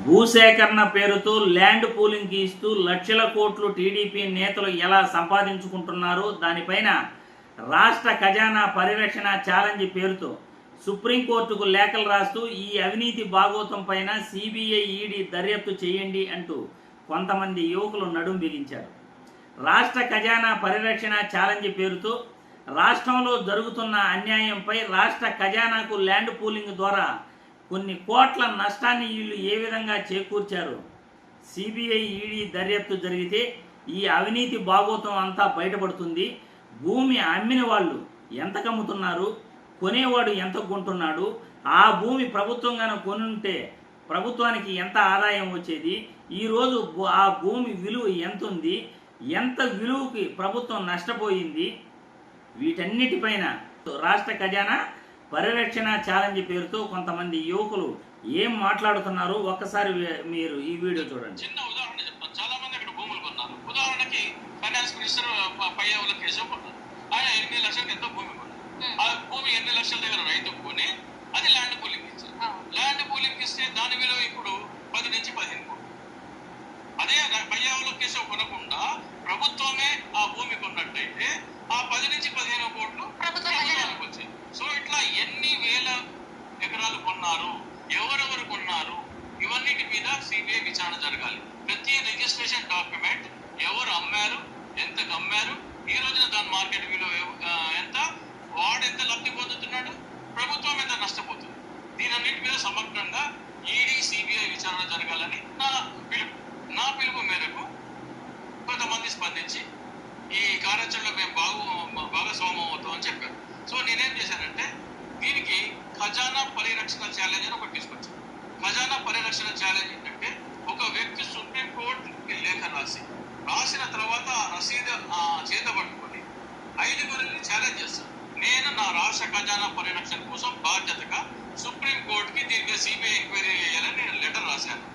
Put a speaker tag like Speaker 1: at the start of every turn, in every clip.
Speaker 1: భూసేకరణ పేరుతో ల్యాండ్ పూలింగ్కి ఇస్తూ లక్షల కోట్లు టీడీపీ నేతలు ఎలా సంపాదించుకుంటున్నారో దానిపైన రాష్ట్ర ఖజానా పరిరక్షణ ఛాలెంజ్ పేరుతో సుప్రీంకోర్టుకు లేఖలు రాస్తూ ఈ అవినీతి భాగోతం పైన సిబిఐ ఈడీ దర్యాప్తు చేయండి అంటూ కొంతమంది యువకులు నడుం బిగించారు. రాష్ట్ర ఖజానా పరిరక్షణ ఛాలెంజ్ పేరుతో రాష్ట్రంలో జరుగుతున్న అన్యాయంపై రాష్ట్ర ఖజానాకు ల్యాండ్ పూలింగ్ ద్వారా కొన్ని కోట్ల నష్టాన్ని వీళ్ళు ఏ విధంగా చేకూర్చారు. సిబిఐ ఈడీ దర్యాప్తు జరిగితే ఈ అవినీతి భాగోతం అంతా బయటపడుతుంది. భూమి అమ్మిన వాళ్ళు ఎంత కమ్ముతున్నారు, కొనేవాడు ఎంత కొంటున్నాడు, ఆ భూమి ప్రభుత్వం కనుక కొనుంటే ప్రభుత్వానికి ఎంత ఆదాయం వచ్చేది, ఈరోజు ఆ భూమి విలువ ఎంత ఉంది, ఎంత విలువకి ప్రభుత్వం నష్టపోయింది, వీటన్నిటిపైన రాష్ట్ర ఖజానా పరిరక్షణ ఛాలెంజ్ పేరుతో కొంతమంది యువకులు ఏం మాట్లాడుతున్నారో ఒక్కసారి మీరు ఈ వీడియో చూడండి.
Speaker 2: చిన్న ఉదాహరణ చెప్తాను. చాలా మంది అక్కడ భూములు కొన్నారు. ఉదాహరణకి ఫైనాన్స్ మినిస్టర్ పయ్యావుల కేశవ్ కొన్నారు. ఆయన 8 లక్షలకు ఎంతో భూమి కొన్నారు. ఆ భూమి 8 లక్షల దగ్గర రైతు కొని అది ల్యాండ్ పూలింగ్ ఇచ్చారు. ల్యాండ్ పూలింగ్ ఇస్తే దాని విలువ ఇప్పుడు 10 నుంచి 15 కోట్లు. అదే పయ్యావుల కేశవ్ కొనకుండా ప్రభుత్వమే ఆ భూమి కొన్నట్టయితే ఆ 10 నుంచి 15 కోట్లు ప్రభుత్వానికి వచ్చాయి. సో ఇట్లా ఎన్ని వేల ఎకరాలు కొన్నారు, ఎవరెవరు కొన్నారు, ఇవన్నిటి మీద సిబిఐ విచారణ జరగాలి. ప్రతి రిజిస్ట్రేషన్ డాక్యుమెంట్ ఎవరు అమ్మారు, ఎంతకు అమ్మారు, ఈ రోజున దాని మార్కెట్ విలువ ఎంత, వాడు ఎంత లబ్ధి పొందుతున్నాడు, ప్రభుత్వం ఎంత నష్టపోతుంది, దీనన్నిటి మీద సమగ్రంగా ఈడీ సిబిఐ విచారణ జరగాలని నా పిలుపు మేరకు కొంతమంది స్పందించి ఈ కార్యాచరణలో మేము భాగస్వామ్యం అవుతాం అని చెప్పారు. సో నేనేం చేశానంటే దీనికి ఖజానా పరిరక్షణ ఛాలెంజ్ అని ఒకటి తీసుకొచ్చాను. ఖజానా పరిరక్షణ ఛాలెంజ్ ఏంటంటే ఒక వ్యక్తి సుప్రీంకోర్టుకి లేఖ రాసిన తర్వాత ఆ రసీదు చేత పట్టుకొని 5గురిని ఛాలెంజ్ చేస్తాను. నేను నా రాష్ట్ర ఖజానా పరిరక్షణ కోసం బాధ్యతగా సుప్రీంకోర్టుకి దీనికి సిబిఐ ఎంక్వైరీ చేయాలని నేను లెటర్ రాశాను.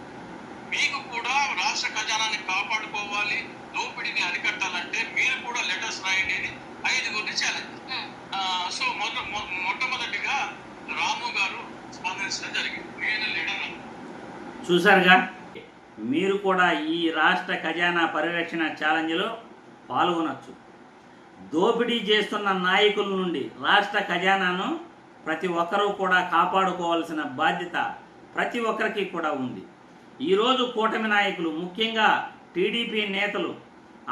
Speaker 2: మీకు కూడా రాష్ట్ర ఖజానాన్ని కాపాడుకోవాలి, దోపిడీని అరికట్టాలంటే మీరు కూడా లెటర్స్ రాయండి అని 5గురిని ఛాలెంజ్. సో మొట్టమొదటిగా రాము గారు స్పందించడం జరిగింది. నేను లెటర్
Speaker 1: చూసారుగా, మీరు కూడా ఈ రాష్ట్ర ఖజానా పరిరక్షణ ఛాలెంజ్లో పాల్గొనవచ్చు. దోపిడీ చేస్తున్న నాయకుల నుండి రాష్ట్ర ఖజానాను ప్రతి ఒక్కరూ కూడా కాపాడుకోవాల్సిన బాధ్యత ప్రతి ఒక్కరికి కూడా ఉంది. ఈరోజు కూటమి నాయకులు, ముఖ్యంగా టీడీపీ నేతలు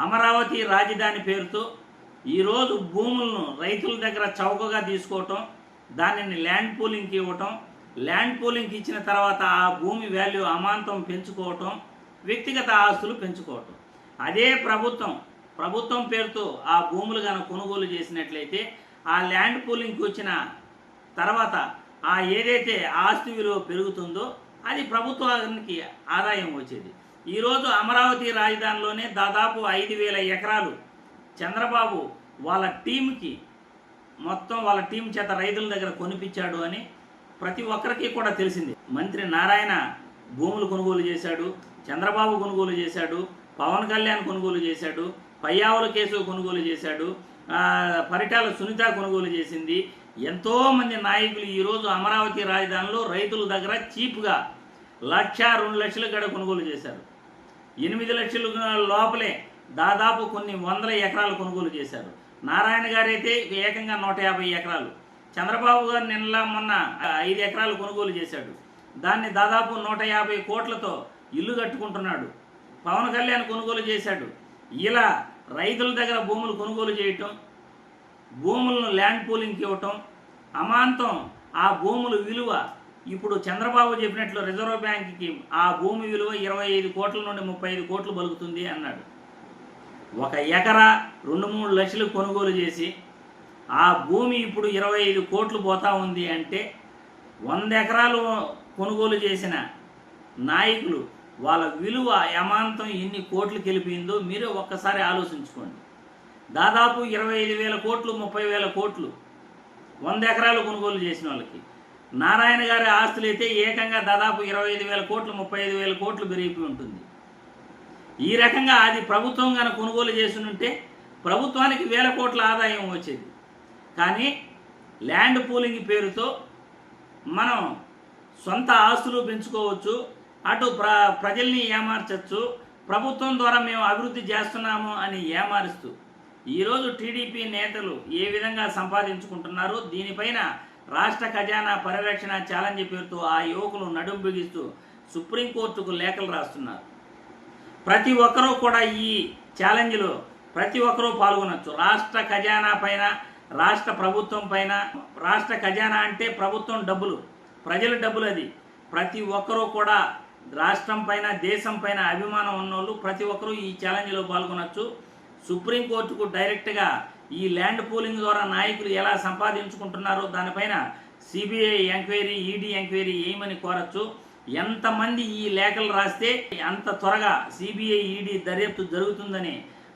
Speaker 1: అమరావతి రాజధాని పేరుతో ఈరోజు భూములను రైతుల దగ్గర చౌకగా తీసుకోవటం, దానిని ల్యాండ్ పూలింగ్కి ఇవ్వటం, ల్యాండ్ పూలింగ్కి ఇచ్చిన తర్వాత ఆ భూమి వాల్యూ అమాంతం పెంచుకోవటం, వ్యక్తిగత ఆస్తులు పెంచుకోవటం. అదే ప్రభుత్వం పేరుతో ఆ భూములు కనుక కొనుగోలు చేసినట్లయితే ఆ ల్యాండ్ పూలింగ్కి వచ్చిన తర్వాత ఆ ఏదైతే ఆస్తి విలువ పెరుగుతుందో అది ప్రభుత్వానికి ఆదాయం వచ్చేది. ఈరోజు అమరావతి రాజధానిలోనే దాదాపు 5,000 ఎకరాలు చంద్రబాబు వాళ్ళ టీంకి మొత్తం వాళ్ళ టీం చేత రైతుల దగ్గర కొనిపించాడు అని ప్రతి ఒక్కరికి కూడా తెలిసింది. మంత్రి నారాయణ భూములు కొనుగోలు చేశాడు, చంద్రబాబు కొనుగోలు చేశాడు, పవన్ కళ్యాణ్ కొనుగోలు చేశాడు, పయ్యావుల కేసు కొనుగోలు చేశాడు, పరిటాల సునీత కొనుగోలు చేసింది. ఎంతోమంది నాయకులు ఈరోజు అమరావతి రాజధానిలో రైతుల దగ్గర చీప్గా 1,00,000, 2 లక్షలు గడ కొనుగోలు చేశారు. 8 లక్షల లోపలే దాదాపు కొన్ని వందల ఎకరాలు కొనుగోలు చేశారు. నారాయణ గారైతే ఏకంగా 150 ఎకరాలు, చంద్రబాబు గారు మొన్న 5 ఎకరాలు కొనుగోలు చేశాడు. దాన్ని దాదాపు 150 కోట్లతో ఇల్లు కట్టుకుంటున్నాడు. పవన్ కళ్యాణ్ కొనుగోలు చేశాడు. ఇలా రైతుల దగ్గర భూములు కొనుగోలు చేయటం, భూములను ల్యాండ్ పూలింగ్కి ఇవ్వటం, అమాంతం ఆ భూముల విలువ ఇప్పుడు చంద్రబాబు చెప్పినట్లు రిజర్వ్ బ్యాంక్కి ఆ భూమి విలువ 25 కోట్ల నుండి 35 కోట్లు బలుకుతుంది అన్నాడు. ఒక ఎకరా 2-3 లక్షలు కొనుగోలు చేసి ఆ భూమి ఇప్పుడు 25 కోట్లు పోతా ఉంది అంటే 100 ఎకరాలు కొనుగోలు చేసిన నాయకులు వాళ్ళ విలువ అమాంతం ఎన్ని కోట్లు గెలిపిందో మీరే ఒక్కసారి ఆలోచించుకోండి. దాదాపు 25,000 కోట్లు, 30,000 కోట్లు 100 ఎకరాలు కొనుగోలు చేసిన వాళ్ళకి. నారాయణ గారి ఆస్తులు అయితే ఏకంగా దాదాపు 25,000 కోట్లు, 35,000 కోట్లు పెరిగిపోయి ఉంటుంది. ఈ రకంగా అది ప్రభుత్వం కనుక కొనుగోలు చేస్తుంటే ప్రభుత్వానికి 1,000 కోట్ల ఆదాయం వచ్చేది. కానీ ల్యాండ్ పూలింగ్ పేరుతో మనం సొంత ఆస్తులు పెంచుకోవచ్చు, అటు ప్రజల్ని ఏమార్చచ్చు, ప్రభుత్వం ద్వారా మేము అభివృద్ధి చేస్తున్నాము అని ఏమారుస్తూ ఈరోజు టీడీపీ నేతలు ఏ విధంగా సంపాదించుకుంటున్నారు, దీనిపైన రాష్ట్ర ఖజానా పరిరక్షణ ఛాలెంజ్ పేరుతో ఆ యువకులు నడుం బిగిస్తూ సుప్రీంకోర్టుకు లేఖలు రాస్తున్నారు. ప్రతి ఒక్కరూ కూడా ఈ ఛాలెంజ్లో ప్రతి ఒక్కరూ పాల్గొనవచ్చు. రాష్ట్ర ఖజానా పైన, రాష్ట్ర ప్రభుత్వం పైన, రాష్ట్ర ఖజానా అంటే ప్రభుత్వం డబ్బులు, ప్రజల డబ్బులు, అది ప్రతి ఒక్కరూ కూడా రాష్ట్రం పైన, దేశం పైన అభిమానం ఉన్నోళ్ళు ప్రతి ఒక్కరూ ఈ ఛాలెంజ్లో పాల్గొనవచ్చు. సుప్రీంకోర్టుకు డైరెక్ట్గా ఈ ల్యాండ్ పూలింగ్ ద్వారా నాయకులు ఎలా సంపాదించుకుంటున్నారో దానిపైన సిబిఐ ఎంక్వైరీ, ఈడీ ఎంక్వైరీ వేయమని కోరచ్చు. ఎంతమంది ఈ లేఖలు రాస్తే అంత త్వరగా సిబిఐ, ఈడీ దర్యాప్తు జరుగుతుందని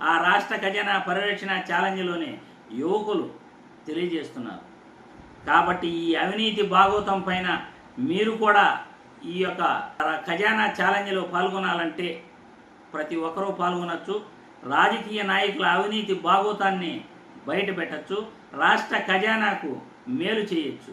Speaker 1: ఆ రాష్ట్ర ఖజానా పరిరక్షణ ఛాలెంజ్లోనే యువకులు తెలియజేస్తున్నారు. కాబట్టి ఈ అవినీతి భాగోతం పైన మీరు కూడా ఈ యొక్క ఖజానా ఛాలెంజ్లో పాల్గొనాలంటే ప్రతి ఒక్కరూ పాల్గొనవచ్చు. రాజకీయ నాయకుల అవినీతి భాగోతాన్ని బయట పెట్టచ్చు, రాష్ట్ర ఖజానాకు మేలు చేయొచ్చు.